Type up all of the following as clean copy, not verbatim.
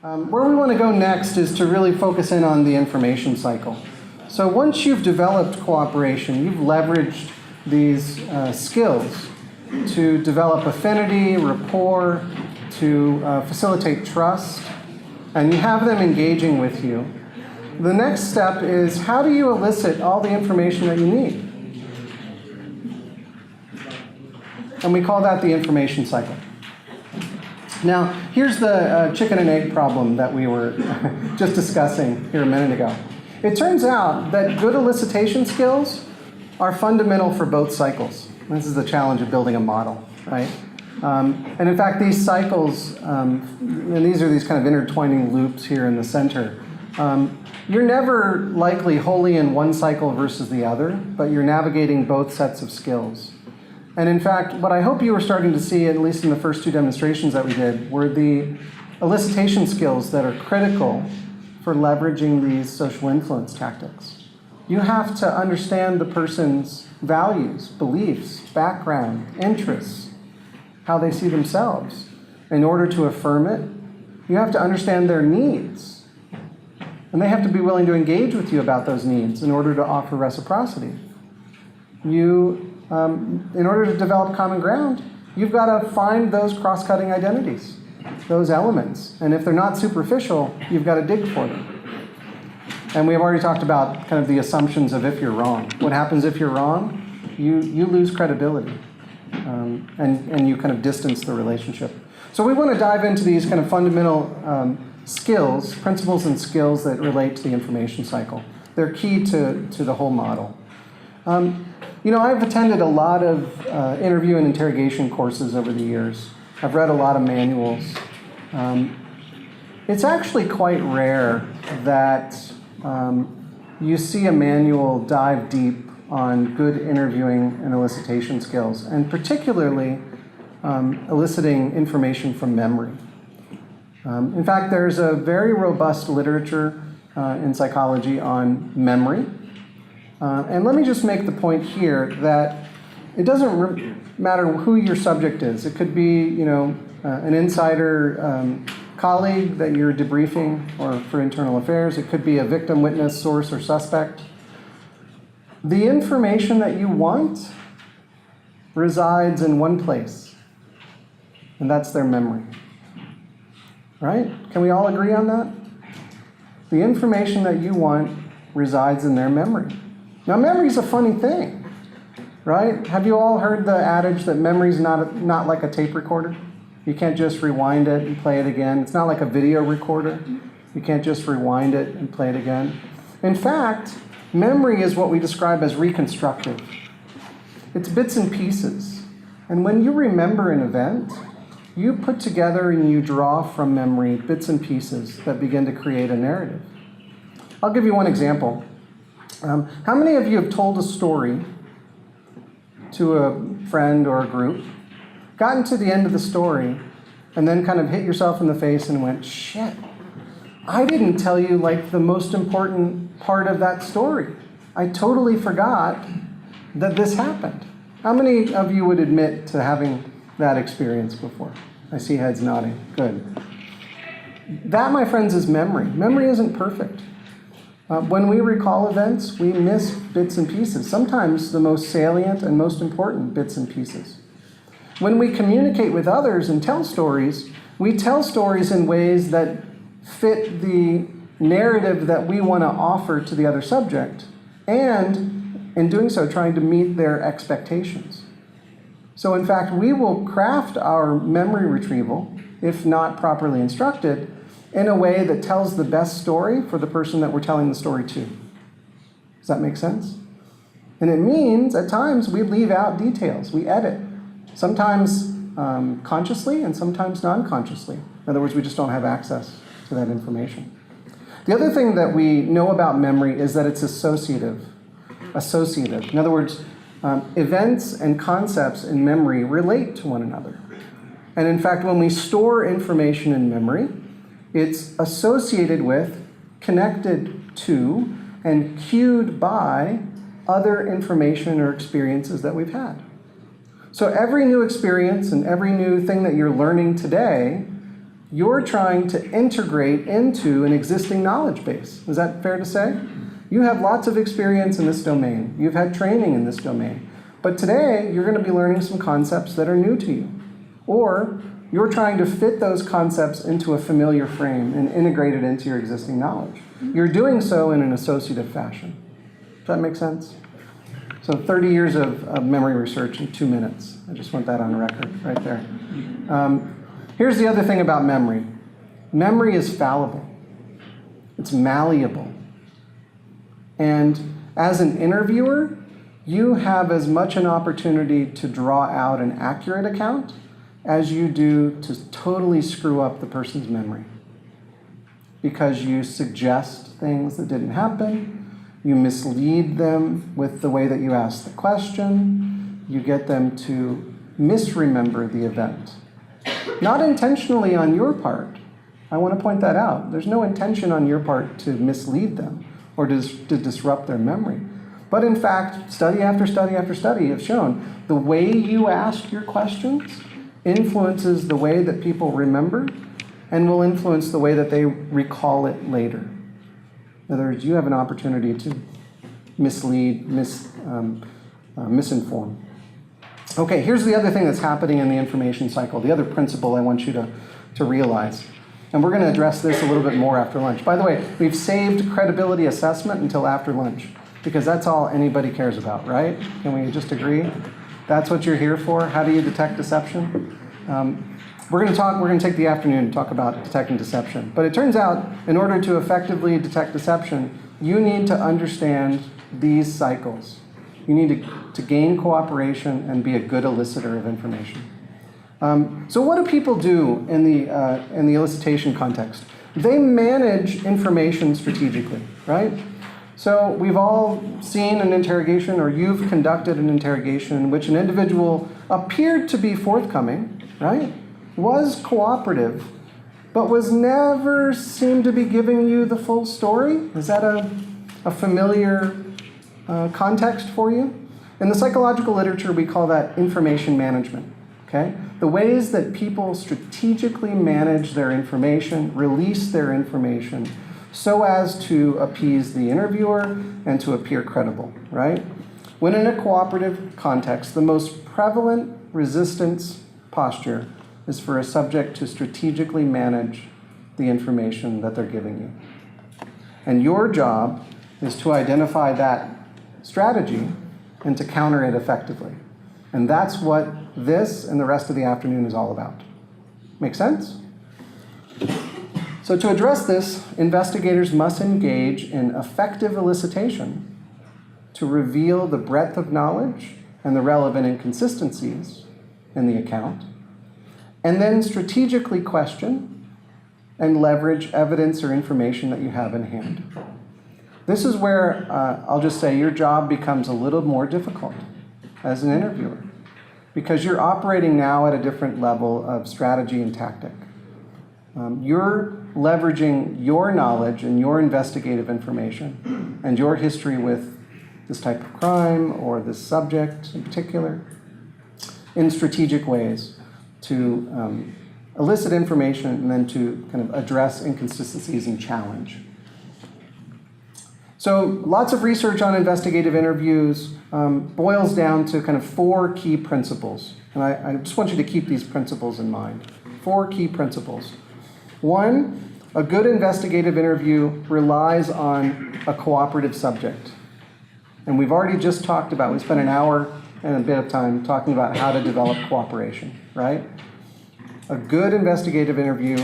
Where we want to go next is to really focus in on the information cycle. So once you've developed cooperation, you've leveraged these skills to develop affinity, rapport, to facilitate trust, and you have them engaging with you. The next step is, how do you elicit all the information that you need? And we call that the information cycle. Now, here's the chicken and egg problem that we were just discussing here a minute ago. It turns out that good elicitation skills are fundamental for both cycles. This is the challenge of building a model, right? And in fact, these cycles, and these are these kind of intertwining loops here in the center. You're never likely wholly in one cycle versus the other, but you're navigating both sets of skills. And in fact, what I hope you were starting to see, at least in the first two demonstrations that we did, were the elicitation skills that are critical for leveraging these social influence tactics. You have to understand the person's values, beliefs, background, interests, how they see themselves. In order to affirm it, you have to understand their needs. And they have to be willing to engage with you about those needs in order to offer reciprocity. In order to develop common ground, you've got to find those cross-cutting identities, those elements. And if they're not superficial, you've got to dig for them. And we've already talked about kind of the assumptions of if you're wrong. What happens if you're wrong? You lose credibility, and you kind of distance the relationship. So we want to dive into these kind of fundamental skills, principles and skills that relate to the information cycle. They're key to the whole model. I've attended a lot of interview and interrogation courses over the years. I've read a lot of manuals. It's actually quite rare that you see a manual dive deep on good interviewing and elicitation skills, and particularly eliciting information from memory. In fact, there's a very robust literature in psychology on memory. And let me just make the point here that it doesn't matter who your subject is. It could be, an insider colleague that you're debriefing or for internal affairs. It could be a victim, witness, source, or suspect. The information that you want resides in one place, and that's their memory. Right? Can we all agree on that? The information that you want resides in their memory. Now, memory's a funny thing, right? Have you all heard the adage that memory's not like a tape recorder? You can't just rewind it and play it again. It's not like a video recorder. You can't just rewind it and play it again. In fact, memory is what we describe as reconstructive. It's bits and pieces. And when you remember an event, you put together and you draw from memory bits and pieces that begin to create a narrative. I'll give you one example. How many of you have told a story to a friend or a group, gotten to the end of the story, and then kind of hit yourself in the face and went, shit, I didn't tell you the most important part of that story. I totally forgot that this happened. How many of you would admit to having that experience before? I see heads nodding. Good. That, my friends, is memory. Memory isn't perfect. When we recall events, we miss bits and pieces, sometimes the most salient and most important bits and pieces. When we communicate with others and tell stories, we tell stories in ways that fit the narrative that we want to offer to the other subject, and in doing so, trying to meet their expectations. So in fact, we will craft our memory retrieval, if not properly instructed, in a way that tells the best story for the person that we're telling the story to. Does that make sense? And it means, at times, we leave out details. We edit. Sometimes consciously and sometimes non-consciously. In other words, we just don't have access to that information. The other thing that we know about memory is that it's associative. In other words, events and concepts in memory relate to one another. And in fact, when we store information in memory, it's associated with, connected to, and cued by other information or experiences that we've had. So every new experience and every new thing that you're learning today You're trying to integrate into an existing knowledge base. Is that fair to say? You have lots of experience in this domain. You've had training in this domain. But today, you're going to be learning some concepts that are new to you. Or you're trying to fit those concepts into a familiar frame and integrate it into your existing knowledge. You're doing so in an associative fashion. Does that make sense? So 30 years of memory research in 2 minutes. I just want that on record right there. Here's the other thing about memory. Memory is fallible. It's malleable. And as an interviewer, you have as much an opportunity to draw out an accurate account as you do to totally screw up the person's memory. Because you suggest things that didn't happen, you mislead them with the way that you ask the question, you get them to misremember the event. Not intentionally on your part. I want to point that out. There's no intention on your part to mislead them or to disrupt their memory. But in fact, study after study after study have shown the way you ask your questions influences the way that people remember and will influence the way that they recall it later. In other words, you have an opportunity to mislead, misinform. Okay, here's the other thing that's happening in the information cycle, the other principle I want you to realize. And we're going to address this a little bit more after lunch. By the way, we've saved credibility assessment until after lunch, because that's all anybody cares about, right? Can we just agree? That's what you're here for. How do you detect deception? We're going to take the afternoon to talk about detecting deception. But it turns out, in order to effectively detect deception, you need to understand these cycles. You need to gain cooperation and be a good elicitor of information. So what do people do in the elicitation context? They manage information strategically, right? So we've all seen an interrogation, or you've conducted an interrogation in which an individual appeared to be forthcoming, right? Was cooperative, but was never seemed to be giving you the full story. Is that a familiar context for you? In the psychological literature, we call that information management, okay? The ways that people strategically manage their information, release their information, so as to appease the interviewer and to appear credible, right? When in a cooperative context, the most prevalent resistance posture is for a subject to strategically manage the information that they're giving you. And your job is to identify that strategy and to counter it effectively. And that's what this and the rest of the afternoon is all about. Make sense? So to address this, investigators must engage in effective elicitation to reveal the breadth of knowledge and the relevant inconsistencies in the account, and then strategically question and leverage evidence or information that you have in hand. This is where, I'll just say, your job becomes a little more difficult as an interviewer, because you're operating now at a different level of strategy and tactic. You're leveraging your knowledge and your investigative information and your history with this type of crime or this subject in particular in strategic ways to elicit information and then to kind of address inconsistencies and challenge. So lots of research on investigative interviews boils down to kind of 4 key principles. And I just want you to keep these principles in mind. 4 key principles. 1, a good investigative interview relies on a cooperative subject. And we've already just talked about, we spent an hour and a bit of time talking about how to develop cooperation, right? A good investigative interview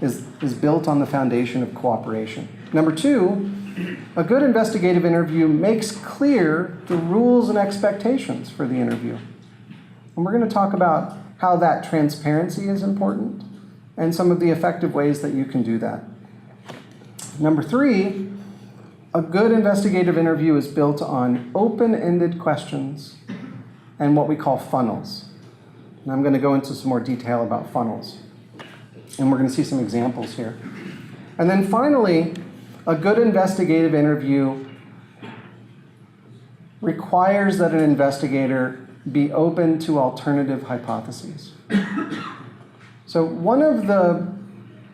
is built on the foundation of cooperation. Number 2, a good investigative interview makes clear the rules and expectations for the interview. And we're going to talk about how that transparency is important and some of the effective ways that you can do that. Number 3, a good investigative interview is built on open-ended questions and what we call funnels. And I'm going to go into some more detail about funnels. And we're going to see some examples here. And then finally, a good investigative interview requires that an investigator be open to alternative hypotheses. So one of the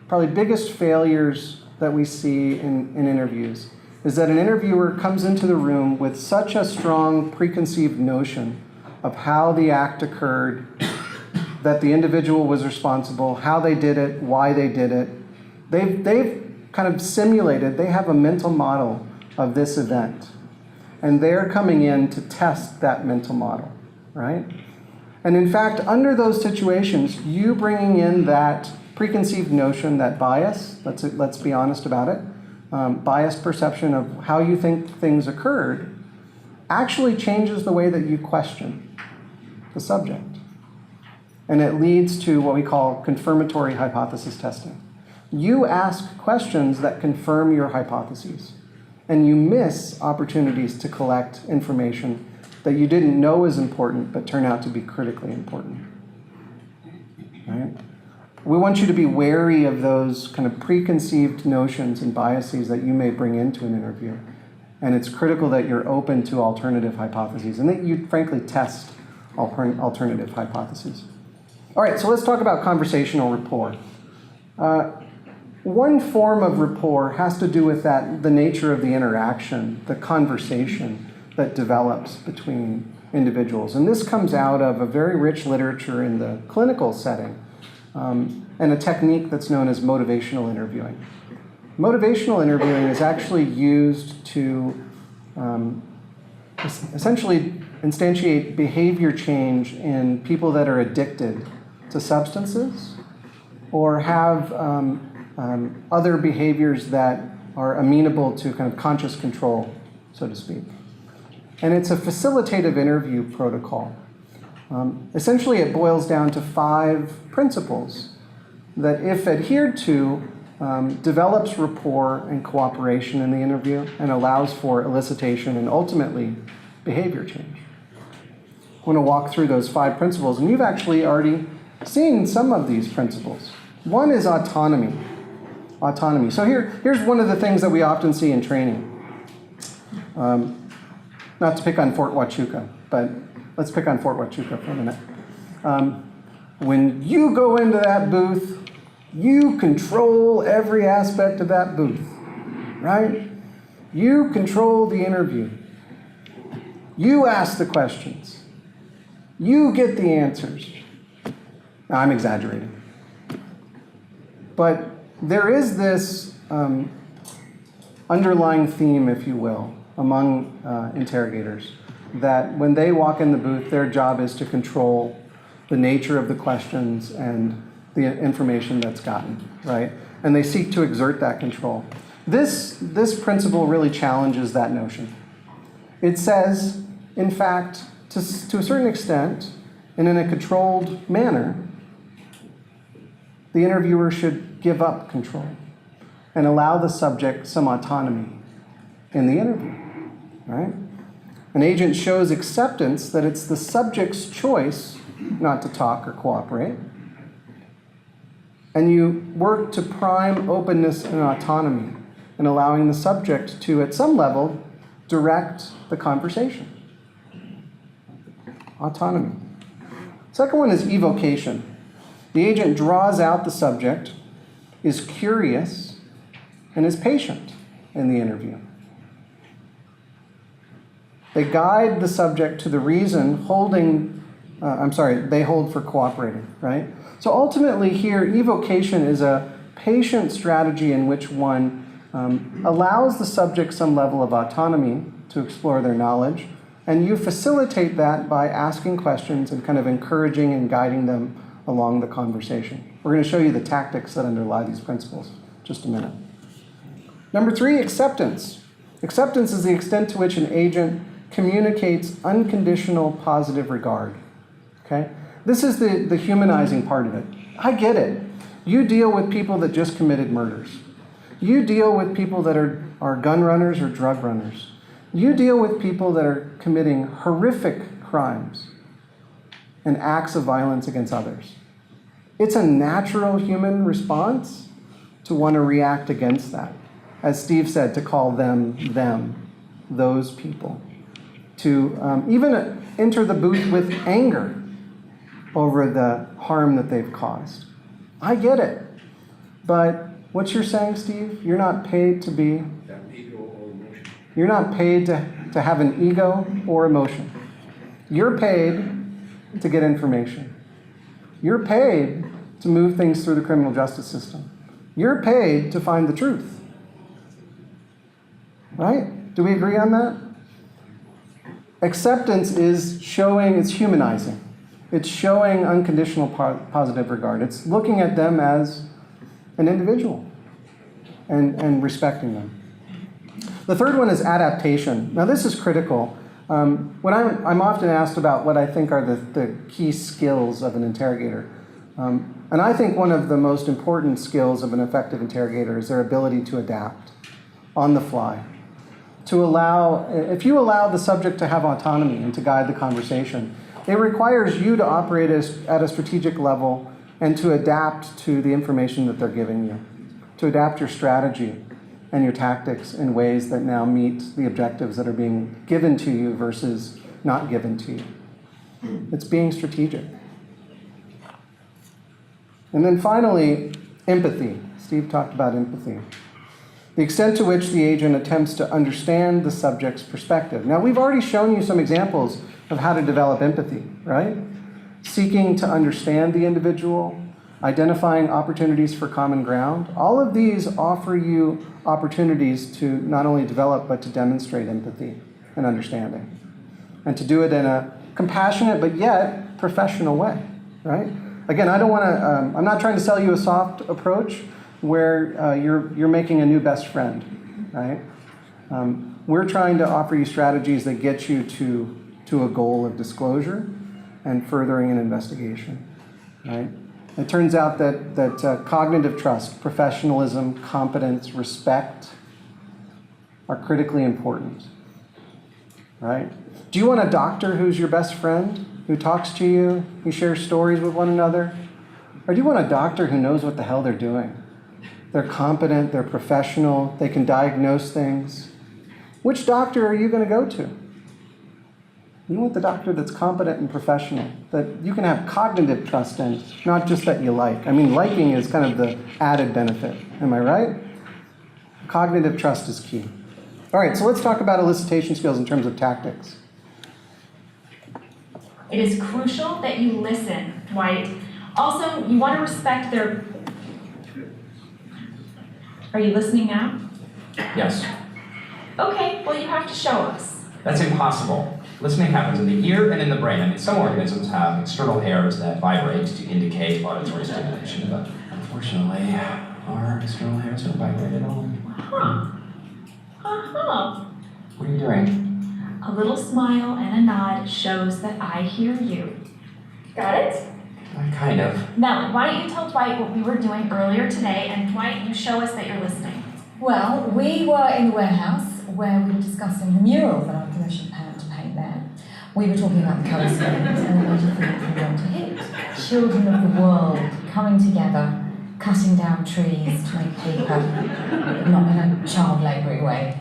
probably biggest failures that we see in interviews is that an interviewer comes into the room with such a strong preconceived notion of how the act occurred, that the individual was responsible, how they did it, why they did it. They've kind of simulated, they have a mental model of this event. And they're coming in to test that mental model, right? And in fact, under those situations, you bringing in that preconceived notion, that bias, let's be honest about it, biased perception of how you think things occurred, actually changes the way that you question the subject. And it leads to what we call confirmatory hypothesis testing. You ask questions that confirm your hypotheses, and you miss opportunities to collect information that you didn't know is important but turn out to be critically important. Right? We want you to be wary of those kind of preconceived notions and biases that you may bring into an interview. And it's critical that you're open to alternative hypotheses and that you frankly test alternative hypotheses. All right, so let's talk about conversational rapport. One form of rapport has to do with the nature of the interaction, the conversation that develops between individuals. And this comes out of a very rich literature in the clinical setting and a technique that's known as motivational interviewing. Motivational interviewing is actually used to essentially instantiate behavior change in people that are addicted to substances or have other behaviors that are amenable to kind of conscious control, so to speak. And it's a facilitative interview protocol. Essentially, it boils down to 5 principles that, if adhered to, develops rapport and cooperation in the interview and allows for elicitation and ultimately behavior change. I want to walk through those 5 principles, and you've actually already seen some of these principles. One is autonomy. Autonomy. So here's one of the things that we often see in training. Not to pick on Fort Huachuca, but let's pick on Fort Huachuca for a minute. When you go into that booth, you control every aspect of that booth, right? You control the interview. You ask the questions. You get the answers. Now, I'm exaggerating. But there is this underlying theme, if you will, among interrogators, that when they walk in the booth, their job is to control the nature of the questions and the information that's gotten, right? And they seek to exert that control. This principle really challenges that notion. It says, in fact, to a certain extent, and in a controlled manner, the interviewer should give up control and allow the subject some autonomy in the interview, right? An agent shows acceptance that it's the subject's choice not to talk or cooperate, and you work to prime openness and autonomy and allowing the subject to, at some level, direct the conversation. Autonomy. Second one is evocation. The agent draws out the subject, is curious, and is patient in the interview. They guide the subject to the reason they hold for cooperating, right? So ultimately here, evocation is a patient strategy in which one allows the subject some level of autonomy to explore their knowledge, and you facilitate that by asking questions and kind of encouraging and guiding them along the conversation. We're going to show you the tactics that underlie these principles in just a minute. Number 3, acceptance. Acceptance is the extent to which an agent communicates unconditional positive regard. Okay? This is the humanizing part of it. I get it. You deal with people that just committed murders. You deal with people that are gun runners or drug runners. You deal with people that are committing horrific crimes and acts of violence against others. It's a natural human response to want to react against that. As Steve said, to call them, those people. To even enter the booth with anger over the harm that they've caused. I get it. But what you're saying, Steve, you're not paid to be, you're not paid to have an ego or emotion. You're paid to get information. You're paid to move things through the criminal justice system. You're paid to find the truth. Right? Do we agree on that? Acceptance is showing, it's humanizing. It's showing unconditional positive regard. It's looking at them as an individual and respecting them. The third one is adaptation. Now this is critical. When I'm often asked about what I think are the key skills of an interrogator. And I think one of the most important skills of an effective interrogator is their ability to adapt on the fly. If you allow the subject to have autonomy and to guide the conversation, it requires you to operate at a strategic level and to adapt to the information that they're giving you, to adapt your strategy and your tactics in ways that now meet the objectives that are being given to you versus not given to you. It's being strategic. And then finally, empathy. Steve talked about empathy. The extent to which the agent attempts to understand the subject's perspective. Now, we've already shown you some examples of how to develop empathy, right? Seeking to understand the individual, identifying opportunities for common ground. All of these offer you opportunities to not only develop, but to demonstrate empathy and understanding. And to do it in a compassionate, but yet professional way, right? Again, I'm not trying to sell you a soft approach where you're making a new best friend, right? We're trying to offer you strategies that get you to a goal of disclosure and furthering an investigation, right? It turns out that cognitive trust, professionalism, competence, respect are critically important, right? Do you want a doctor who's your best friend, who talks to you, who shares stories with one another? Or do you want a doctor who knows what the hell they're doing? They're competent, they're professional, they can diagnose things. Which doctor are you going to go to? You want the doctor that's competent and professional, that you can have cognitive trust in, not just that you like. I mean, liking is kind of the added benefit. Am I right? Cognitive trust is key. All right, so let's talk about elicitation skills in terms of tactics. It is crucial that you listen, Dwight. Also, you want to respect their... Are you listening now? Yes. Okay, well, you have to show us. That's impossible. Listening happens in the ear and in the brain. I mean, some organisms have external hairs that vibrate to indicate auditory stimulation, but unfortunately, our external hairs don't vibrate at all. Huh. Uh-huh. What are you doing? A little smile and a nod shows that I hear you. Got it? Kind of. Now, why don't you tell Dwight what we were doing earlier today, and Dwight, you show us that you're listening. Well, we were in the warehouse where we were discussing the mural that I commissioned Pam to paint there. We were talking about the colour schemes and the major things we want to hit. Children of the world coming together, cutting down trees to make paper, not in a child labouring way.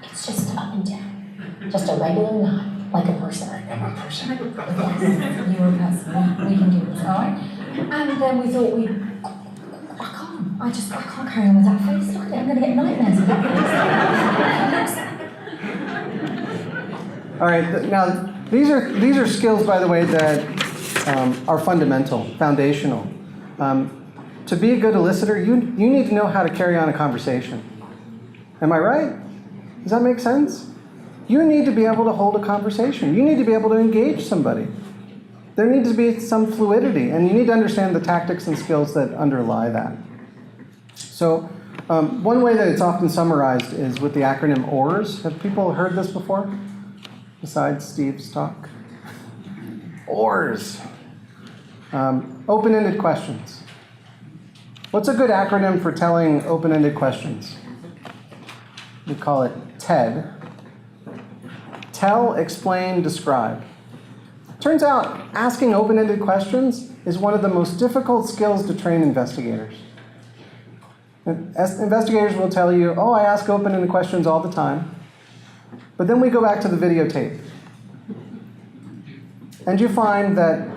It's just up and down. Just a regular nod, like a person. I'm a person. Yes, you were a person. We can do this, alright? And then we thought I can't carry on with that face. Look at it, I'm going to get nightmares with that face. All right, now these are skills, by the way, that are fundamental, foundational. To be a good elicitor, you need to know how to carry on a conversation. Am I right? Does that make sense? You need to be able to hold a conversation. You need to be able to engage somebody. There needs to be some fluidity, and you need to understand the tactics and skills that underlie that. So one way that it's often summarized is with the acronym OARS. Have people heard this before? Besides Steve's talk? OARS. Open-ended questions. What's a good acronym for telling open-ended questions? We call it TED. Tell, explain, describe. Turns out asking open-ended questions is one of the most difficult skills to train investigators. Investigators will tell you, oh, I ask open-ended questions all the time. But then we go back to the videotape. And you find that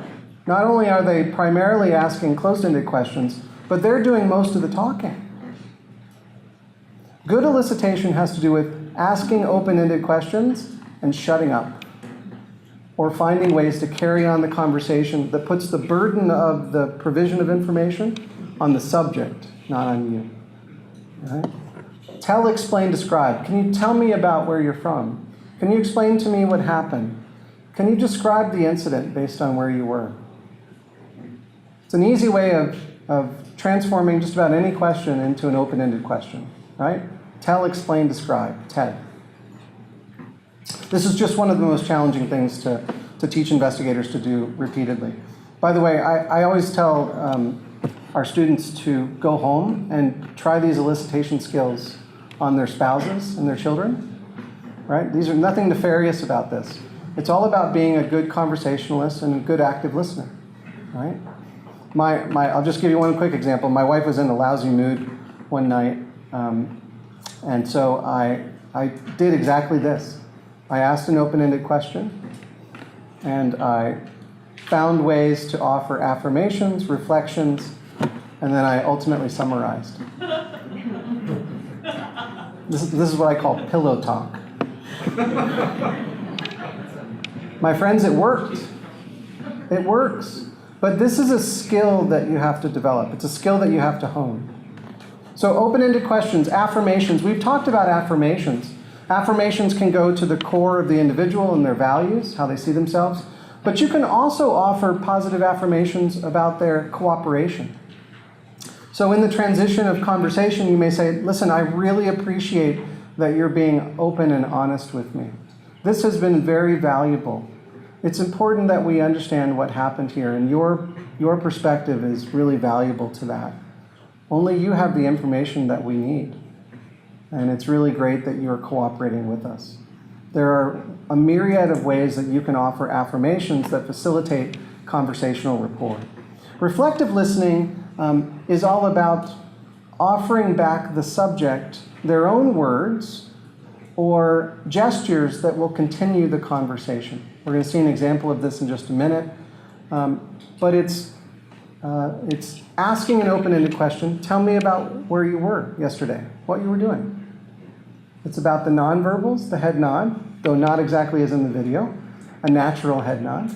not only are they primarily asking closed-ended questions, but they're doing most of the talking. Good elicitation has to do with asking open-ended questions and shutting up, or finding ways to carry on the conversation that puts the burden of the provision of information on the subject, not on you. Right? Tell, explain, describe. Can you tell me about where you're from? Can you explain to me what happened? Can you describe the incident based on where you were? It's an easy way of transforming just about any question into an open-ended question, right? Tell, explain, describe. TED. This is just one of the most challenging things to teach investigators to do repeatedly. By the way, I always tell our students to go home and try these elicitation skills on their spouses and their children, right? These are nothing nefarious about this. It's all about being a good conversationalist and a good active listener, right? I'll just give you one quick example. My wife was in a lousy mood one night, and so I did exactly this. I asked an open-ended question, and I found ways to offer affirmations, reflections, and then I ultimately summarized. This is what I call pillow talk. My friends, it worked. It works. But this is a skill that you have to develop. It's a skill that you have to hone. So open-ended questions, affirmations. We've talked about affirmations. Affirmations can go to the core of the individual and their values, how they see themselves. But you can also offer positive affirmations about their cooperation. So in the transition of conversation, you may say, listen, I really appreciate that you're being open and honest with me. This has been very valuable. It's important that we understand what happened here, and your perspective is really valuable to that. Only you have the information that we need. And it's really great that you're cooperating with us. There are a myriad of ways that you can offer affirmations that facilitate conversational rapport. Reflective listening is all about offering back the subject their own words or gestures that will continue the conversation. We're going to see an example of this in just a minute. But it's asking an open-ended question. Tell me about where you were yesterday, what you were doing. It's about the nonverbals, the head nod, though not exactly as in the video, a natural head nod.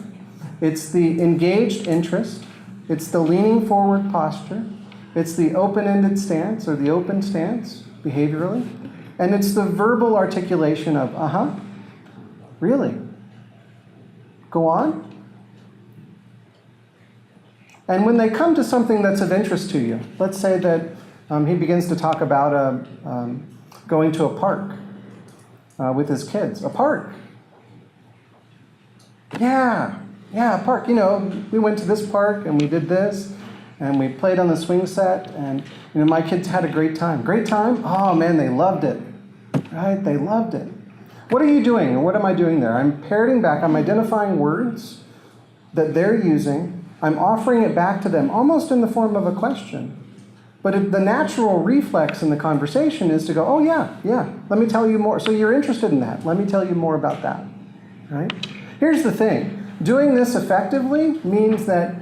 It's the engaged interest. It's the leaning forward posture. It's the open-ended stance or the open stance behaviorally. And it's the verbal articulation of, uh-huh, really? Go on. And when they come to something that's of interest to you, let's say that he begins to talk about going to a park with his kids. A park. Yeah, a park. You know, we went to this park and we did this and we played on the swing set and my kids had a great time. Great time? Oh man, they loved it. Right? They loved it. What are you doing and what am I doing there? I'm parroting back. I'm identifying words that they're using. I'm offering it back to them almost in the form of a question. But the natural reflex in the conversation is to go, oh yeah, let me tell you more. So you're interested in that. Let me tell you more about that. Right? Here's the thing. Doing this effectively means that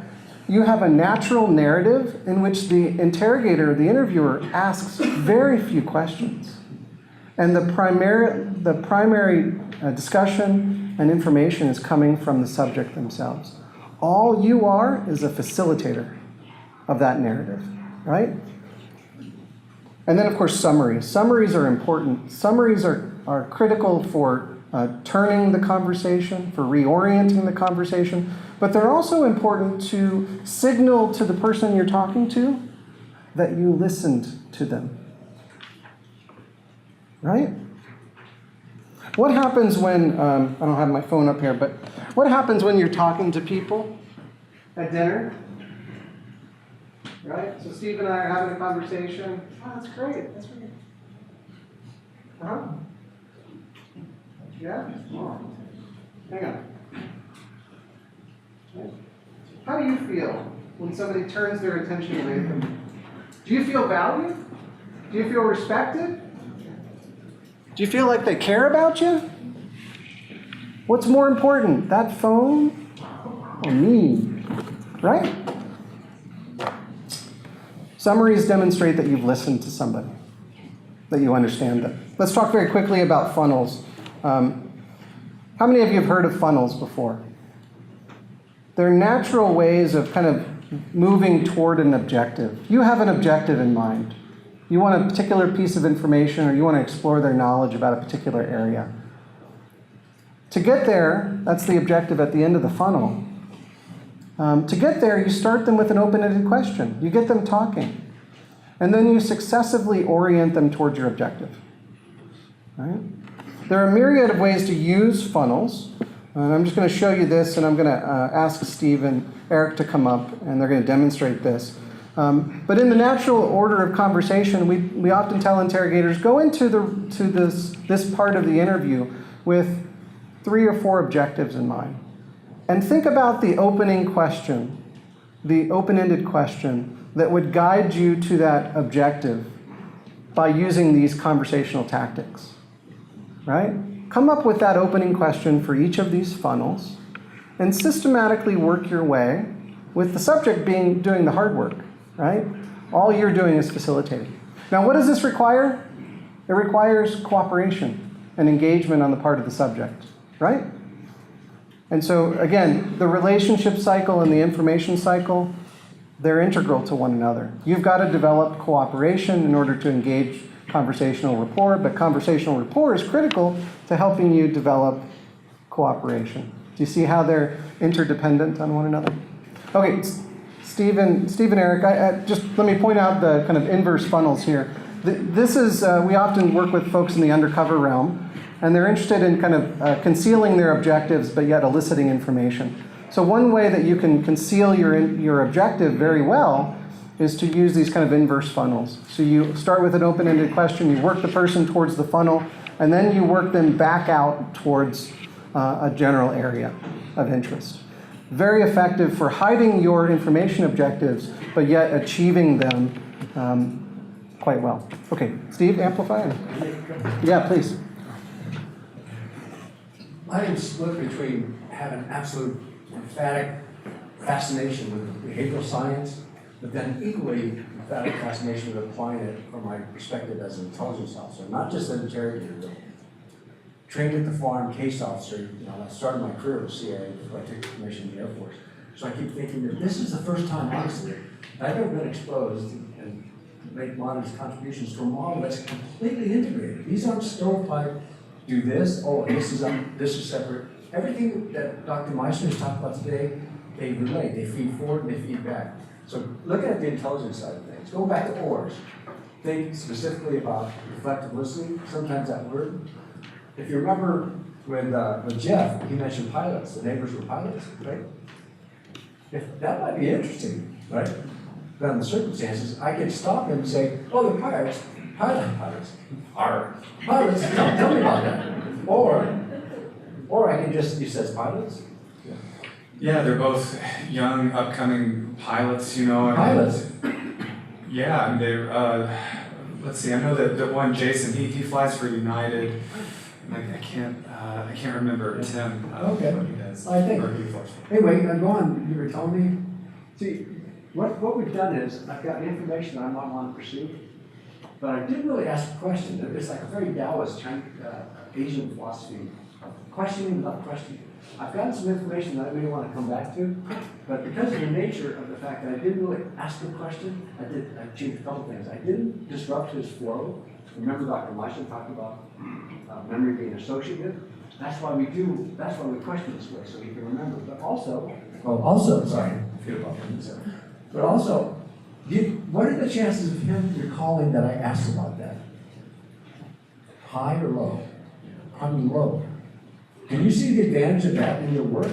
you have a natural narrative in which the interrogator, the interviewer, asks very few questions. And the primary discussion and information is coming from the subject themselves. All you are is a facilitator of that narrative, right? And then, of course, summaries. Summaries are important. Summaries are critical for turning the conversation, for reorienting the conversation, but they're also important to signal to the person you're talking to that you listened to them. Right? What happens when, I don't have my phone up here, but what happens when you're talking to people at dinner? Right? So Steve and I are having a conversation. Oh, that's great. That's great. Uh-huh. Yeah? Oh. Hang on. Okay. How do you feel when somebody turns their attention away from you? Do you feel valued? Do you feel respected? Do you feel like they care about you? What's more important, that phone or me? Right? Summaries demonstrate that you've listened to somebody, that you understand them. Let's talk very quickly about funnels. How many of you have heard of funnels before? They're natural ways of kind of moving toward an objective. You have an objective in mind. You want a particular piece of information, or you want to explore their knowledge about a particular area. To get there, that's the objective at the end of the funnel. To get there, you start them with an open-ended question. You get them talking. And then you successively orient them towards your objective. Right? There are a myriad of ways to use funnels. And I'm just going to show you this, and I'm going to ask Steve and Eric to come up, and they're going to demonstrate this. But in the natural order of conversation, we often tell interrogators, go into this part of the interview with 3 or 4 objectives in mind. And think about the opening question, the open-ended question that would guide you to that objective by using these conversational tactics, right? Come up with that opening question for each of these funnels and systematically work your way with the subject doing the hard work, right? All you're doing is facilitating. Now, what does this require? It requires cooperation and engagement on the part of the subject, right? And so, again, the relationship cycle and the information cycle, they're integral to one another. You've got to develop cooperation in order to engage conversational rapport, but conversational rapport is critical to helping you develop cooperation. Do you see how they're interdependent on one another? Okay, Steve and Eric, just let me point out the kind of inverse funnels here. This is, we often work with folks in the undercover realm, and they're interested in kind of concealing their objectives, but yet eliciting information. So one way that you can conceal your objective very well is to use these kind of inverse funnels. So you start with an open-ended question, you work the person towards the funnel, and then you work them back out towards a general area of interest. Very effective for hiding your information objectives, but yet achieving them quite well. Okay, Steve, amplify. Yeah, please. I am split between having absolute emphatic fascination with behavioral science, but then equally emphatic fascination with applying it from my perspective as an intelligence officer, not just an interrogator, but trained at the farm, case officer. I started my career with CIA before I took information in the Air Force. So I keep thinking that this is the first time, honestly, that I've ever been exposed and make modern contributions to a model that's completely integrated. These aren't stovepipe, do this, oh, this is separate. Everything that Dr. Meissner has talked about today, they relate, they feed forward and they feed back. So look at the intelligence side of things. Go back to ORS. Think specifically about reflective listening, sometimes that word. If you remember with Jeff, he mentioned pilots, the neighbors were pilots, right? That might be interesting, right? But in the circumstances, I could stop him and say, oh, the pilots, are pilots, tell me about that. Or I can just, he says pilots? Yeah, they're both young, upcoming pilots, Pilots? Yeah, and they're, let's see, I know that one, Jason, he flies for United. I can't remember Tim, Okay. what he does. I think. Or he flies for. Anyway, go on, you were telling me. See, what we've done is, I've got information that I might want to pursue, but I didn't really ask a question. It's like a very Taoist Chinese, Asian philosophy of questioning without questioning. I've gotten some information that I may want to come back to, but because of the nature of the fact that I didn't really ask the question, I changed a couple things. I didn't disrupt his flow. Remember Dr. Meissner talked about memory being associative? That's why we question this way, so we can remember. But also, sorry, I feel about that. But also, what are the chances of him recalling that I asked about that? High or low? Probably low. Can you see the advantage of that in your work?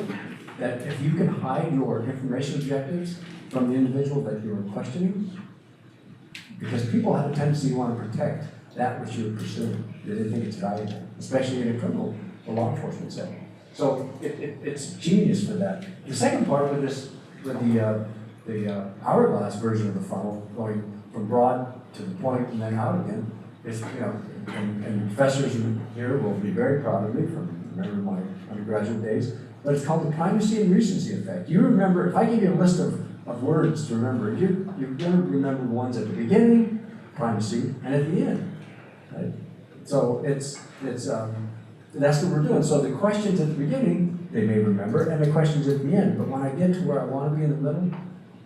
That if you can hide your information objectives from the individual that you're questioning? Because people have a tendency to want to protect that which you're pursuing. They think it's valuable, especially in a criminal or law enforcement setting. So it's genius for that. The second part with this, with the hourglass version of the funnel, going from broad to the point and then out again, is, and professors here will be very proud of me from remember my undergraduate days, but it's called the primacy and recency effect. You remember, if I give you a list of of words to remember. You're gonna remember the ones at the beginning, primacy, and at the end, right? So that's what we're doing. So the questions at the beginning, they may remember, and the questions at the end. But when I get to where I want to be in the middle,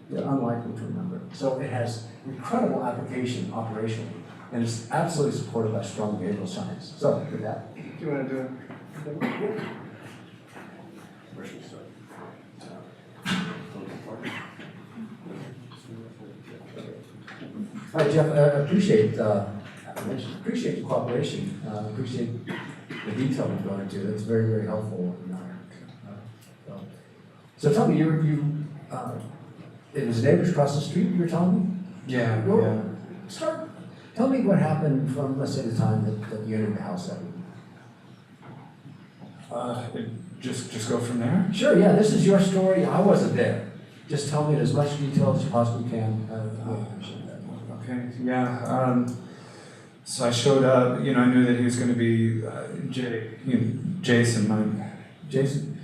they're unlikely to remember. So it has incredible application operationally, and it's absolutely supported by strong behavioral science. So with that, Do you want to do it? where should we start? All right, Jeff, I appreciate the cooperation. Appreciate the detail we've gone into. That's very, very helpful. So tell me, it was neighbors across the street you were telling me? Yeah, Well, tell me what happened from, let's say, the time that you entered the house that week. Just go from there? Sure, yeah, this is your story. I wasn't there. Just tell me in as much detail as you possibly can. Okay, yeah. So I showed up, I knew that he was going to be Jason. Jason?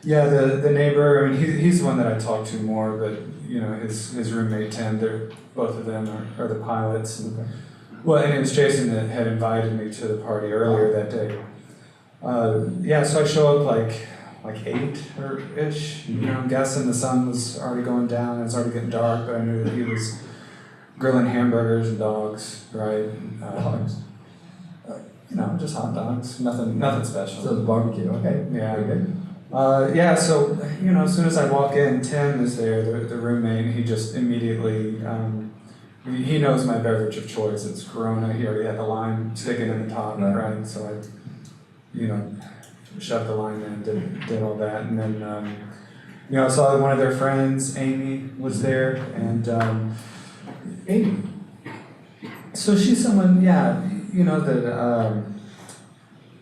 Yeah, the neighbor, I mean, he's the one that I talked to more, but, his roommate Tim, both of them are the pilots. And, well, and it was Jason that had invited me to the party earlier that day. So I show up like 8 or ish. I'm guessing the sun was already going down, and it's already getting dark, but I knew that he was grilling hamburgers and dogs, right? Dogs? Just hot dogs, nothing special. So the barbecue, okay. Yeah. Very good. So, as soon as I walk in, Tim is there, the roommate, and he just immediately, he knows my beverage of choice. It's Corona. He already had the lime sticking in the top, right? So I, shoved the lime in, did all that. And then, I saw that one of their friends, Amy, was there. And Amy? so she's someone, that,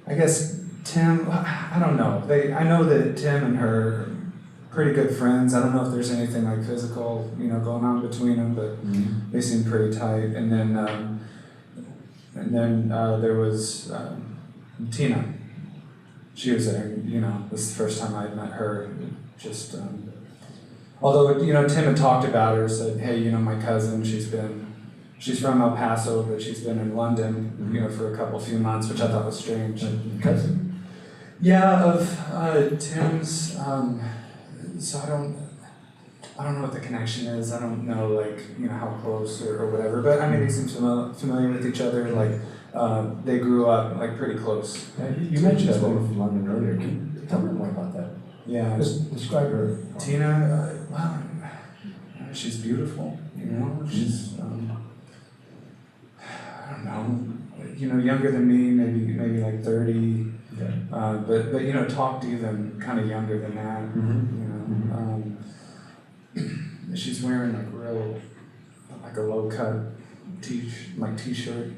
I guess, Tim, I don't know. I know that Tim and her are pretty good friends. I don't know if there's anything like physical, going on between them, but they seem pretty tight. And then there was Tina. She was there. This is the first time I'd met her. Just although Tim had talked about her, said, hey, my cousin, she's from El Paso, but she's been in London, for a few months, which I thought was strange. Cousin? Yeah, of Tim's. So I don't know what the connection is. I don't know, how close or whatever. But I mean, they seem familiar with each other. They grew up pretty close. You mentioned that woman from London earlier. Can you tell me more about that? Yeah. Describe her. Tina. She's beautiful. She's. I don't know. Younger than me, maybe like 30. Okay. But talked even kind of younger than that. She's wearing a low cut t-shirt.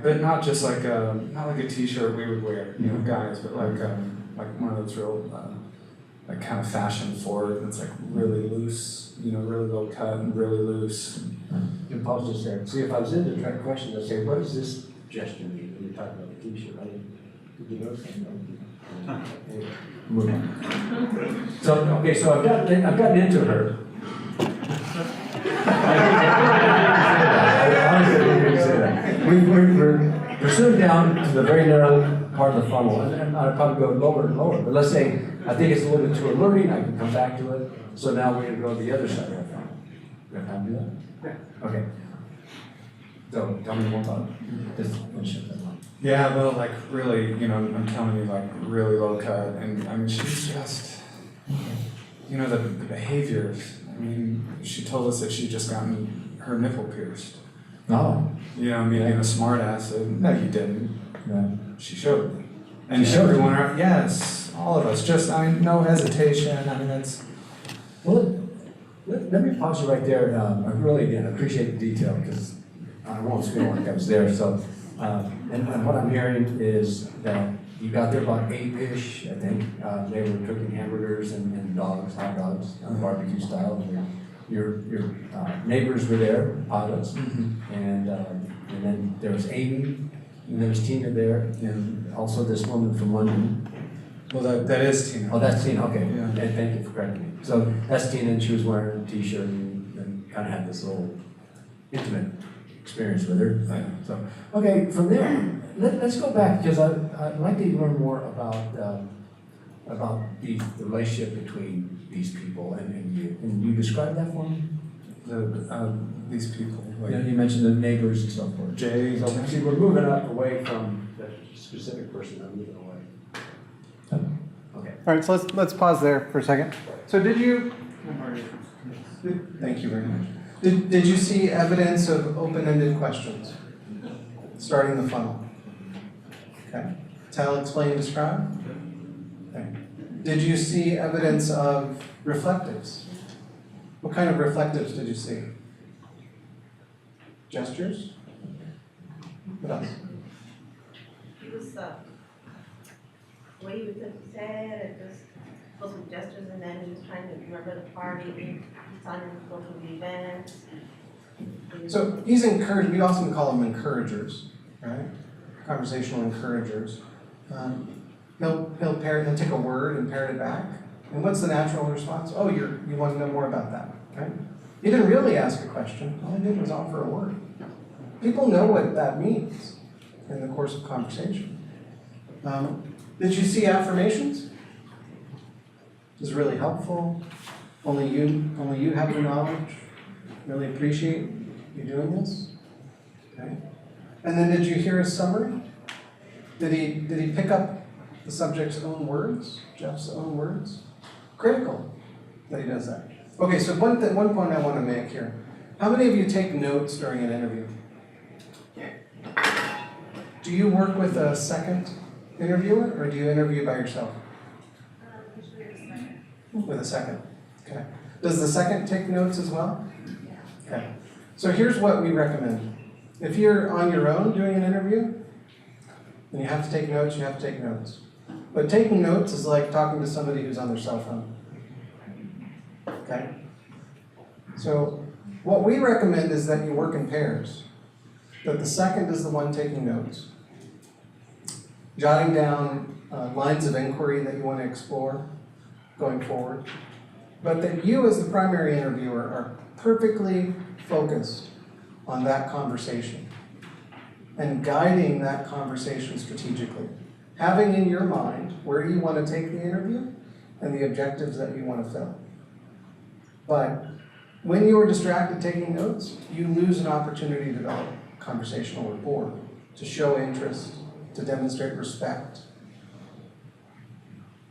But not just not like a t-shirt we would wear, guys, but like one of those real kind of fashion forward that's really loose, really low cut and really loose. You can pause just there. See, if I was in to try to question, I'd say, what does this gesture mean when you're talking about the t-shirt? Did you notice that? Anyway, move on. So I've gotten into her. We're soon down to the very narrow part of the funnel, and I'll probably go lower and lower. But let's say I think it's a little bit too alerting, I can come back to it. So now we're going to go to the other side of the funnel. You have time to do that? Yeah. Okay. So tell me more about this friendship that one. Yeah, well, really, I'm telling you, really low cut, and I mean, she's just, the behaviors. I mean, she told us that she'd just gotten her nipple pierced. Oh. Being a smart ass. No, you didn't. Right. She showed me. And She showed everyone around, yes, all of us, no hesitation. I mean, that's. Well, let me pause you right there. I really, again, appreciate the detail because I won't feel like I was there. So, and what I'm hearing is that you got there about 8-ish, I think. They were cooking hamburgers and hot dogs, barbecue style. Your neighbors were there, pilots, and then there was Amy, and there was Tina there, and also this woman from London. Well, that is Tina. Oh, that's Tina, okay. Yeah. Thank you for correcting me. So that's Tina, and she was wearing a t-shirt and kind of had this little intimate experience with her. Yeah. So, okay, from there, let's go back, because I'd like to learn more about the relationship between these people and you. Can you describe that for me? These people, You know, like you mentioned the neighbors and so forth. Jay. So, see, we're moving up away from the specific person, I'm moving away. Okay. All right, so let's pause there for a second. So thank you very much. Did you see evidence of open-ended questions starting the funnel? Okay. Tell, explain, describe? Okay. Did you see evidence of reflectives? What kind of reflectives did you see? Gestures? What else? He was, the way he was sad and just put some gestures, and then he was trying to remember the party, he trying to go to the event. So he's encouraged, we often call them encouragers, right? Conversational encouragers. He'll take a word and parrot it back. And what's the natural response? Oh, you want to know more about that, right? He didn't really ask a question. All he did was offer a word. People know what that means in the course of conversation. Did you see affirmations? This is really helpful. Only you have the knowledge. Really appreciate you doing this. Okay. And then did you hear his summary? Did he pick up the subject's own words, Jeff's own words? Critical that he does that. Okay, so one point I want to make here. How many of you take notes during an interview? Do you work with a second interviewer, or do you interview by yourself? With a second. Okay. Does the second take notes as well? Okay. So here's what we recommend. If you're on your own doing an interview, and you have to take notes, you have to take notes. But taking notes is like talking to somebody who's on their cell phone. Okay? So what we recommend is that you work in pairs. That the second is the one taking notes. Jotting down lines of inquiry that you want to explore going forward. But that you as the primary interviewer are perfectly focused on that conversation and guiding that conversation strategically. Having in your mind where you want to take the interview and the objectives that you want to fill. But when you are distracted taking notes, you lose an opportunity to develop conversational rapport, to show interest, to demonstrate respect,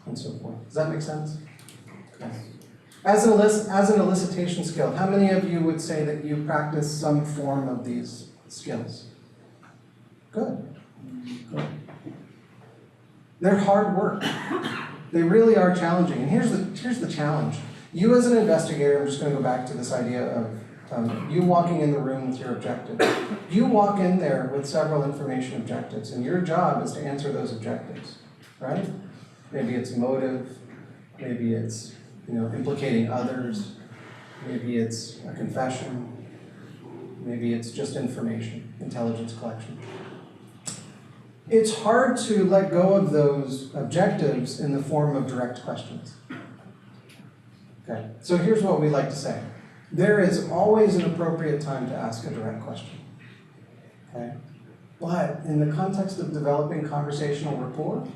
and so forth. Does that make sense? Okay. As an elicitation skill, how many of you would say that you practice some form of these skills? Good. Good. They're hard work. They really are challenging. And here's the challenge. You as an investigator, I'm just going to go back to this idea of you walking in the room with your objective. You walk in there with several information objectives, and your job is to answer those objectives, right? Maybe it's motive, maybe it's implicating others, maybe it's a confession, maybe it's just information, intelligence collection. It's hard to let go of those objectives in the form of direct questions. Okay, so here's what we like to say. There is always an appropriate time to ask a direct question. Okay? But in the context of developing conversational rapport,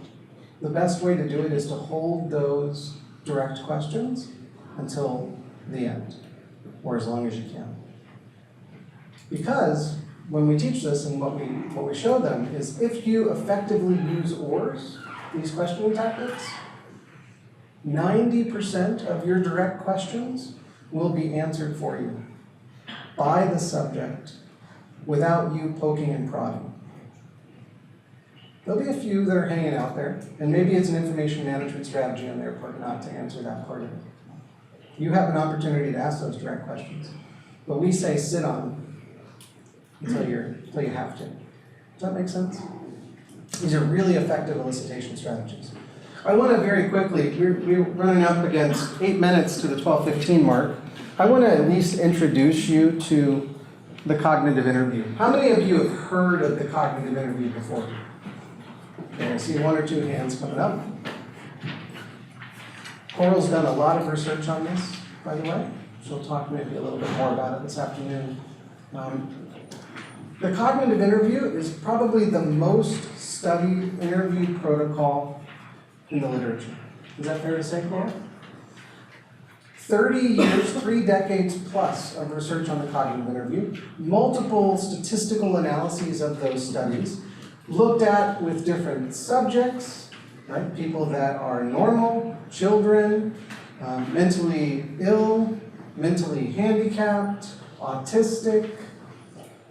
the best way to do it is to hold those direct questions until the end, or as long as you can. Because when we teach this and what we show them is if you effectively use ORs, these questioning tactics, 90% of your direct questions will be answered for you by the subject without you poking and prodding. There'll be a few that are hanging out there, and maybe it's an information management strategy on their part not to answer that part of it. You have an opportunity to ask those direct questions, but we say sit on until you have to. Does that make sense? These are really effective elicitation strategies. I want to very quickly, we're running up against 8 minutes to the 12:15 mark. I want to at least introduce you to the cognitive interview. How many of you have heard of the cognitive interview before? Okay, I see 1 or 2 hands coming up. Coral's done a lot of research on this, by the way. She'll talk maybe a little bit more about it this afternoon. The cognitive interview is probably the most studied interview protocol in the literature. Is that fair to say, Coral? 30 years, 3 decades plus of research on the cognitive interview, multiple statistical analyses of those studies, looked at with different subjects, right? People that are normal, children, mentally ill, mentally handicapped, autistic,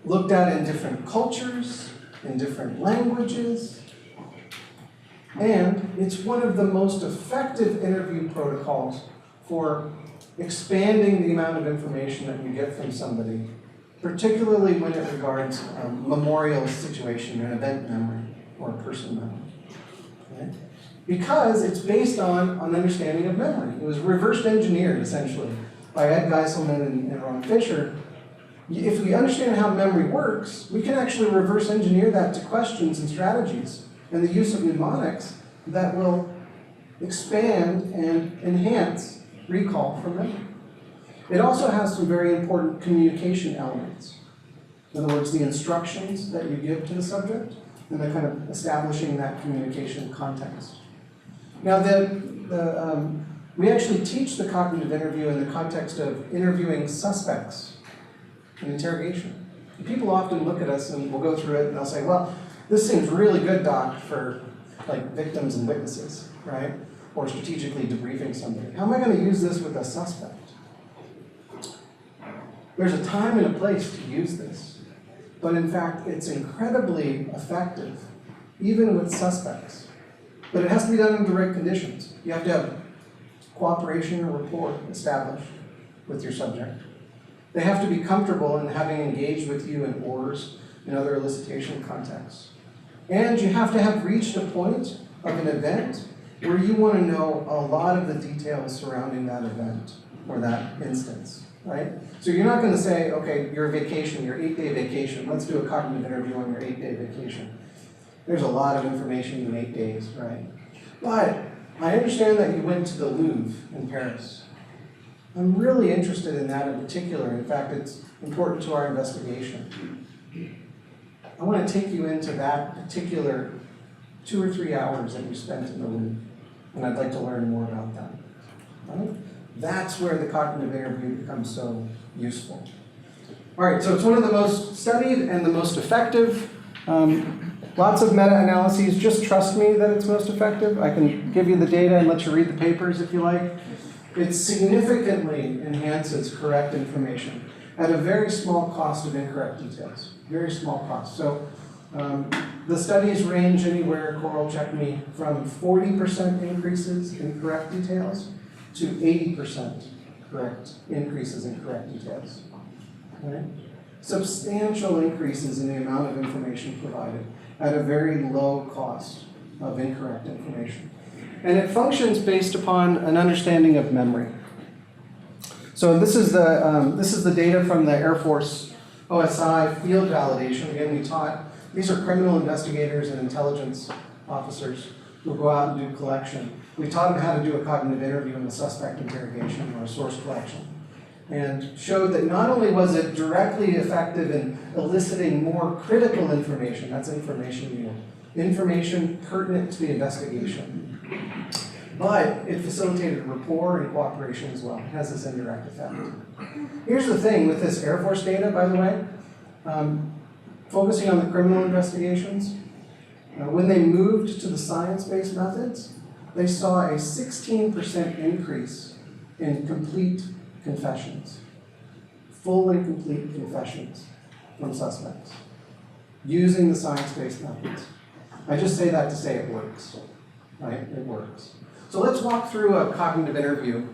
looked at in different cultures, in different languages, and it's one of the most effective interview protocols for expanding the amount of information that you get from somebody, particularly when it regards memorial situation, an event memory, or a person memory. Okay? Because it's based on an understanding of memory. It was reverse engineered, essentially, by Ed Geiselman and Ron Fisher. If we understand how memory works, we can actually reverse engineer that to questions and strategies and the use of mnemonics that will expand and enhance recall from memory. It also has some very important communication elements. In other words, the instructions that you give to the subject and the kind of establishing that communication context. Now, we actually teach the cognitive interview in the context of interviewing suspects in interrogation. And people often look at us and we'll go through it and they'll say, well, this seems really good, Doc, for like victims and witnesses, right? Or strategically debriefing somebody. How am I going to use this with a suspect? There's a time and a place to use this. But in fact, it's incredibly effective, even with suspects. But it has to be done under the right conditions. You have to have cooperation or rapport established with your subject. They have to be comfortable in having engaged with you in wars and other elicitation contexts. And you have to have reached a point of an event where you want to know a lot of the details surrounding that event or that instance, right? So you're not going to say, okay, your vacation, your 8-day vacation, let's do a cognitive interview on your 8-day vacation. There's a lot of information in 8 days, right? But I understand that you went to the Louvre in Paris. I'm really interested in that in particular. In fact, it's important to our investigation. I want to take you into that particular 2 or 3 hours that you spent in the Louvre. And I'd like to learn more about that. Right? That's where the cognitive interview becomes so useful. All right, so it's one of the most studied and the most effective. Lots of meta-analyses. Just trust me that it's most effective. I can give you the data and let you read the papers if you like. It significantly enhances correct information at a very small cost of incorrect details. Very small cost. So the studies range anywhere, Coral, check me, from 40% increases in correct details to 80% correct increases in correct details. Okay? Substantial increases in the amount of information provided at a very low cost of incorrect information. And it functions based upon an understanding of memory. So this is the data from the Air Force OSI field validation. Again, we taught, these are criminal investigators and intelligence officers who go out and do collection. We taught them how to do a cognitive interview in a suspect interrogation or a source collection, and showed that not only was it directly effective in eliciting more critical information, that's information pertinent to the investigation, but it facilitated rapport and cooperation as well. It has this indirect effect. Here's the thing with this Air Force data, by the way, focusing on the criminal investigations, when they moved to the science-based methods, they saw a 16% increase in complete confessions, full and complete confessions from suspects using the science-based methods. I just say that to say it works, right? It works. So let's walk through a cognitive interview.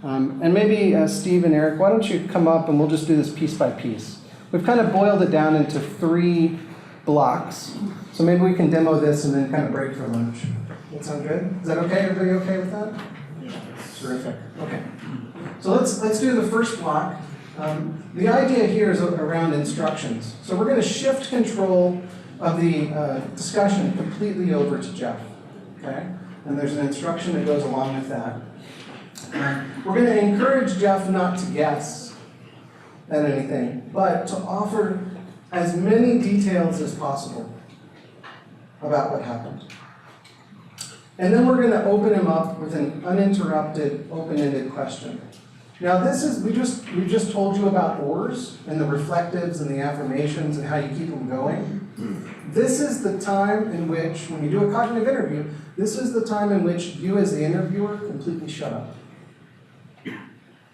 And maybe Steve and Eric, why don't you come up and we'll just do this piece by piece. We've kind of boiled it down into 3 blocks. So maybe we can demo this and then kind of break for lunch. That sound good? Is that okay? Everybody okay with that? Yeah. Terrific. Okay. So let's do the first block. The idea here is around instructions. So we're going to shift control of the discussion completely over to Jeff. Okay? And there's an instruction that goes along with that. We're going to encourage Jeff not to guess at anything, but to offer as many details as possible about what happened. And then we're going to open him up with an uninterrupted, open-ended question. Now we just told you about ORs and the reflectives and the affirmations and how you keep them going. This is the time in which, when you do a cognitive interview, this is the time in which you as the interviewer completely shut up.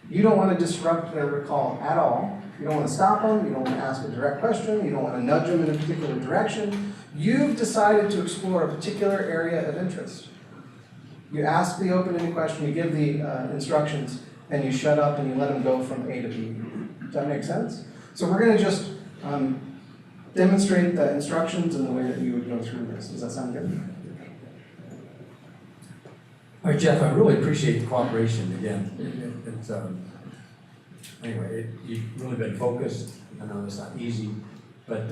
You don't want to disrupt their recall at all. You don't want to stop them. You don't want to ask a direct question. You don't want to nudge them in a particular direction. You've decided to explore a particular area of interest. You ask the open-ended question, you give the instructions, and you shut up and you let them go from A to B. Does that make sense? So we're going to just demonstrate the instructions and the way that you would go through this. Does that sound good? All right, Jeff, I really appreciate the cooperation again. It's, anyway, you've really been focused. I know it's not easy, but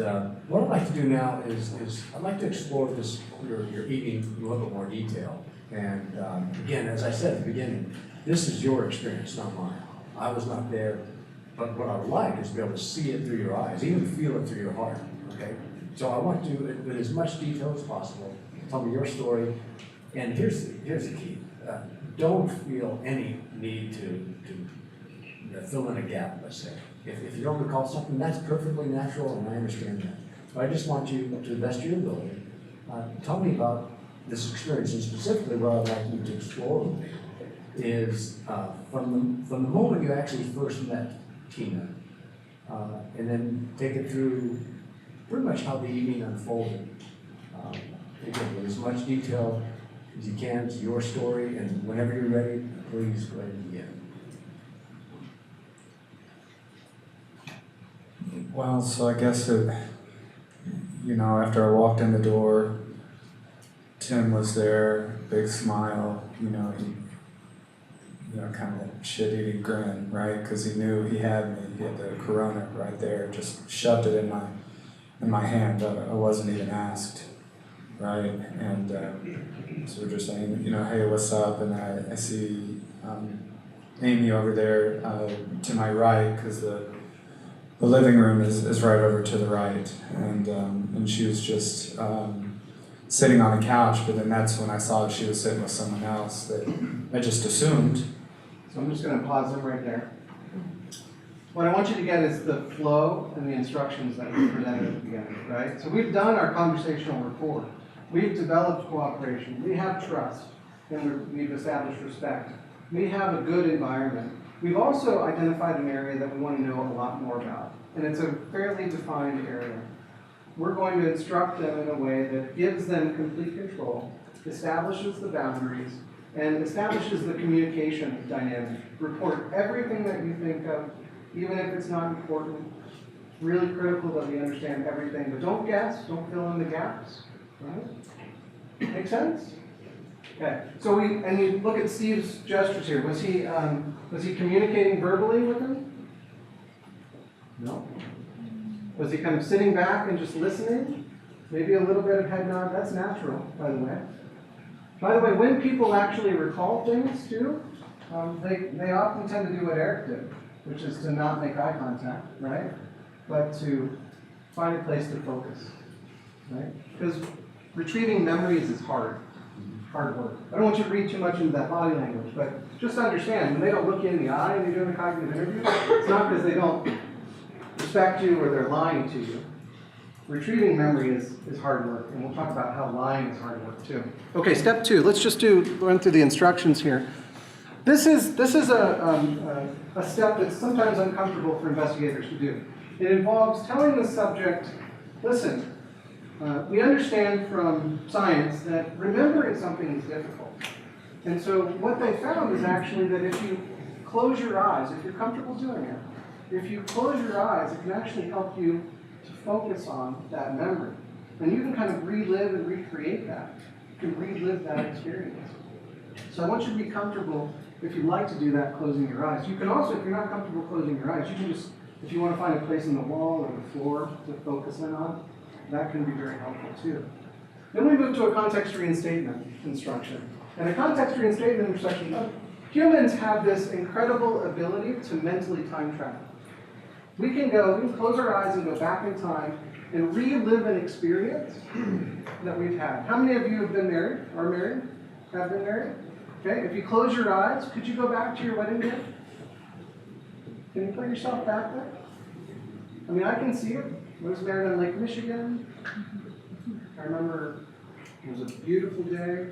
what I'd like to do now is I'd like to explore this, your eating in a little bit more detail. And again, as I said at the beginning, this is your experience, not mine. I was not there, but what I would like is to be able to see it through your eyes, even feel it through your heart, okay? So I want you, with as much detail as possible, tell me your story. And here's the key. Don't feel any need to fill in a gap, let's say. If you don't recall something, that's perfectly natural, and I understand that. But I just want you, to the best of your ability, tell me about this experience, and specifically what I'd like you to explore with me is from the moment you actually first met Tina, and then take it through pretty much how the evening unfolded. Again, with as much detail as you can to your story, and whenever you're ready, please go ahead and begin. Well, so I guess after I walked in the door, Tim was there, big smile, kind of shit-eating grin, right? Because he knew he had me. He had the Corona right there, just shoved it in my hand. I wasn't even asked, right? And so we're just saying, hey, what's up? And I see Amy over there to my right, because the living room is right over to the right, and she was just sitting on a couch. But then that's when I saw that she was sitting with someone else that I just assumed. So I'm just going to pause them right there. What I want you to get is the flow and the instructions that we presented at the beginning, right? So we've done our conversational rapport. We've developed cooperation. We have trust, and we've established respect. We have a good environment. We've also identified an area that we want to know a lot more about, and it's a fairly defined area. We're going to instruct them in a way that gives them complete control, establishes the boundaries, and establishes the communication dynamic. Report everything that you think of, even if it's not important. It's really critical that we understand everything, but don't guess, don't fill in the gaps, right? Make sense? Okay, so you look at Steve's gestures here. Was he communicating verbally with him? No. Was he kind of sitting back and just listening? Maybe a little bit of head nod. That's natural, by the way. By the way, when people actually recall things too, they often tend to do what Eric did, which is to not make eye contact, right? But to find a place to focus, right? Because retrieving memories is hard work. I don't want you to read too much into that body language, but just understand, when they don't look you in the eye and you're doing a cognitive interview, it's not because they don't respect you or they're lying to you. Retrieving memory is hard work, and we'll talk about how lying is hard work too. Okay, step 2. Let's just run through the instructions here. This is a step that's sometimes uncomfortable for investigators to do. It involves telling the subject, listen, we understand from science that remembering something is difficult. And so what they found is actually that if you close your eyes, if you're comfortable doing it, if you close your eyes, it can actually help you to focus on that memory. And you can kind of relive and recreate that. You can relive that experience. So I want you to be comfortable, if you'd like to do that, closing your eyes. You can also, if you're not comfortable closing your eyes, you can just, if you want to find a place in the wall or the floor to focus in on, that can be very helpful too. Then we move to a context reinstatement instruction. And a context reinstatement instruction, Humans have this incredible ability to mentally time travel. We can close our eyes and go back in time and relive an experience that we've had. How many of you have been married, are married, have been married? Okay, if you close your eyes, could you go back to your wedding day? Can you put yourself back there? I mean, I can see it. I was married on Lake Michigan. I remember it was a beautiful day,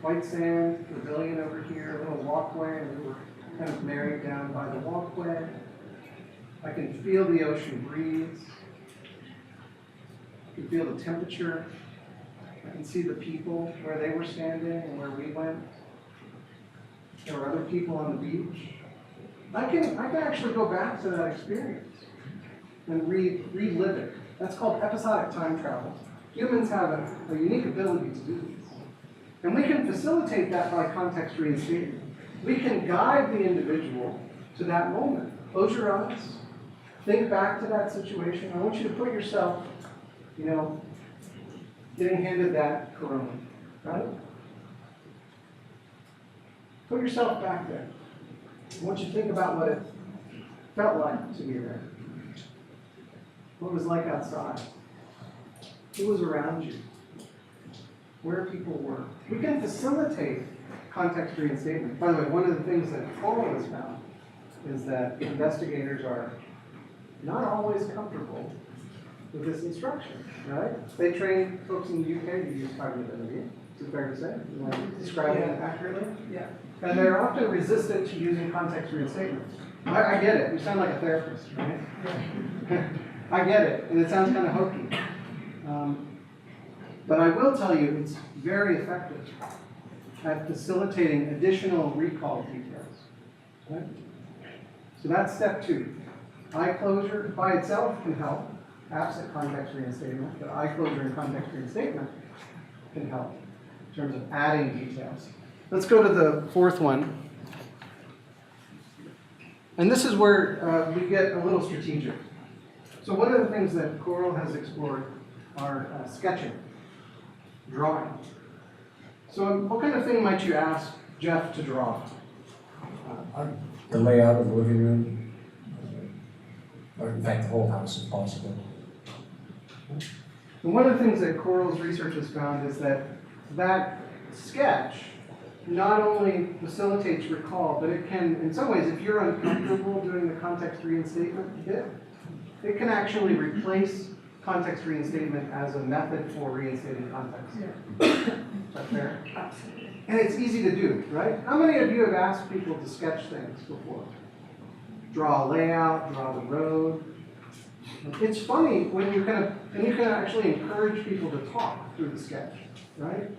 white sand, pavilion over here, a little walkway, and we were kind of married down by the walkway. I can feel the ocean breeze. I can feel the temperature. I can see the people where they were standing and where we went. There were other people on the beach. I can actually go back to that experience and relive it. That's called episodic time travel. Humans have a unique ability to do this. And we can facilitate that by context reinstatement. We can guide the individual to that moment. Close your eyes. Think back to that situation. I want you to put yourself, getting handed that Corona, right? Put yourself back there. I want you to think about what it felt like to be there. What it was like outside. Who was around you? Where people were. We can facilitate context reinstatement. By the way, one of the things that Coral has found is that investigators are not always comfortable with this instruction, right? They train folks in the UK to use cognitive interview. Is it fair to say? You want to describe it accurately? Yeah. And they're often resistant to using context reinstatement. I get it. You sound like a therapist, right? I get it, and it sounds kind of hokey. But I will tell you, it's very effective at facilitating additional recall details. Right? So that's step 2. Eye closure by itself can help, absent context reinstatement, but eye closure and context reinstatement can help in terms of adding details. Let's go to the 4th one. And this is where we get a little strategic. So one of the things that Coral has explored are sketching, drawing. So what kind of thing might you ask Jeff to draw? The layout of the living room, or in fact, the whole house if possible. And one of the things that Coral's research has found is that sketch not only facilitates recall, but it can, in some ways, if you're uncomfortable doing the context reinstatement bit, it can actually replace context reinstatement as a method for reinstating context. Yeah. Is that fair? Absolutely. And it's easy to do, right? How many of you have asked people to sketch things before? Draw a layout, draw the road. It's funny when you can actually encourage people to talk through the sketch, right?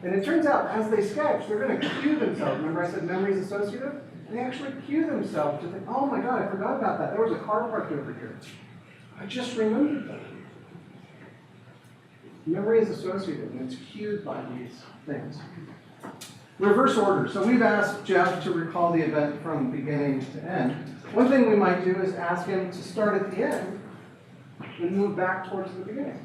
And it turns out as they sketch, they're going to cue themselves. Remember I said memory is associative? They actually cue themselves to think, oh my God, I forgot about that. There was a car parked over here. I just remembered that. Memory is associative and it's cued by these things. Reverse order. So we've asked Jeff to recall the event from beginning to end. One thing we might do is ask him to start at the end and move back towards the beginning.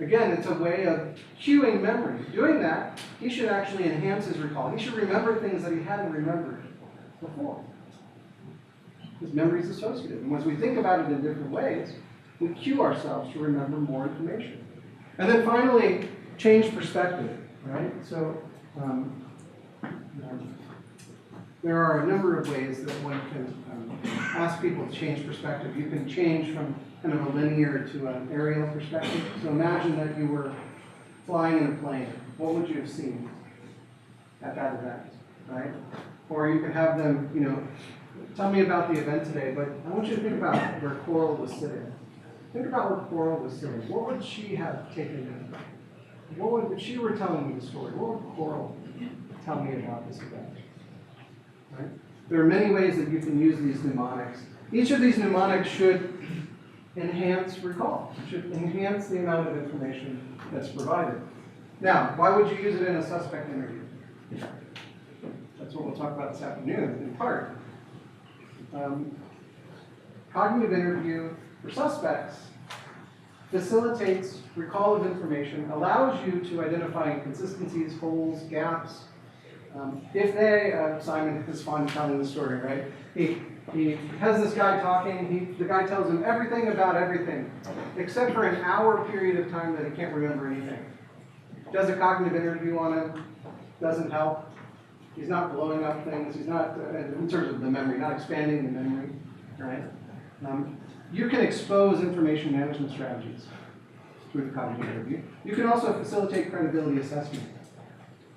Again, it's a way of cueing memory. Doing that, he should actually enhance his recall. He should remember things that he hadn't remembered before. Because memory is associative. And as we think about it in different ways, we cue ourselves to remember more information. And then finally, change perspective, right? So there are a number of ways that one can ask people to change perspective. You can change from kind of a linear to an aerial perspective. So imagine that you were flying in a plane. What would you have seen at that event, right? Or you could have them, tell me about the event today, but I want you to think about where Coral was sitting. Think about where Coral was sitting. What would she have taken in? If she were telling me the story, what would Coral tell me about this event? Right? There are many ways that you can use these mnemonics. Each of these mnemonics should enhance recall, should enhance the amount of information that's provided. Now, why would you use it in a suspect interview? That's what we'll talk about this afternoon, in part. Cognitive interview for suspects facilitates recall of information, allows you to identify inconsistencies, holes, gaps, If they, Simon is fond of telling the story, right? He has this guy talking, the guy tells him everything about everything, except for an hour period of time that he can't remember anything. Does a cognitive interview on him, doesn't help. He's not blowing up things, he's not, in terms of the memory, not expanding the memory, right? You can expose information management strategies through the cognitive interview. You can also facilitate credibility assessment,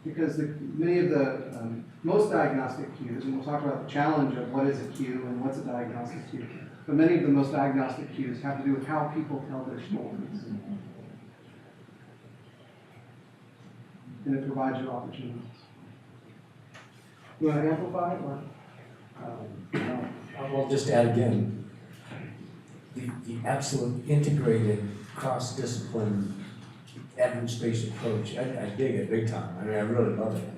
because many of the most diagnostic cues, and we'll talk about the challenge of what is a cue and what's a diagnostic cue, but many of the most diagnostic cues have to do with how people tell their stories. And it provides you opportunities. You want to amplify it, or? I'll just add again, the absolute integrated, cross-discipline, evidence-based approach, I dig it big time. I mean, I really love it.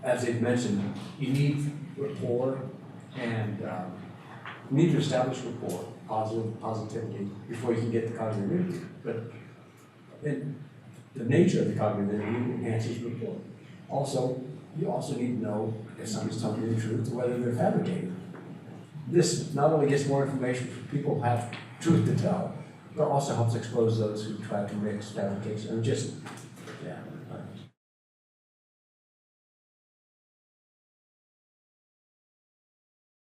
As they've mentioned, you need rapport and you need to establish rapport, positivity, before you can get the cognitive interview. But then the nature of the cognitive interview enhances rapport. Also, you also need to know if somebody's telling you the truth or whether they're fabricating. This not only gets more information for people who have truth to tell, but also helps expose those who try to mix fabrication. And just, yeah.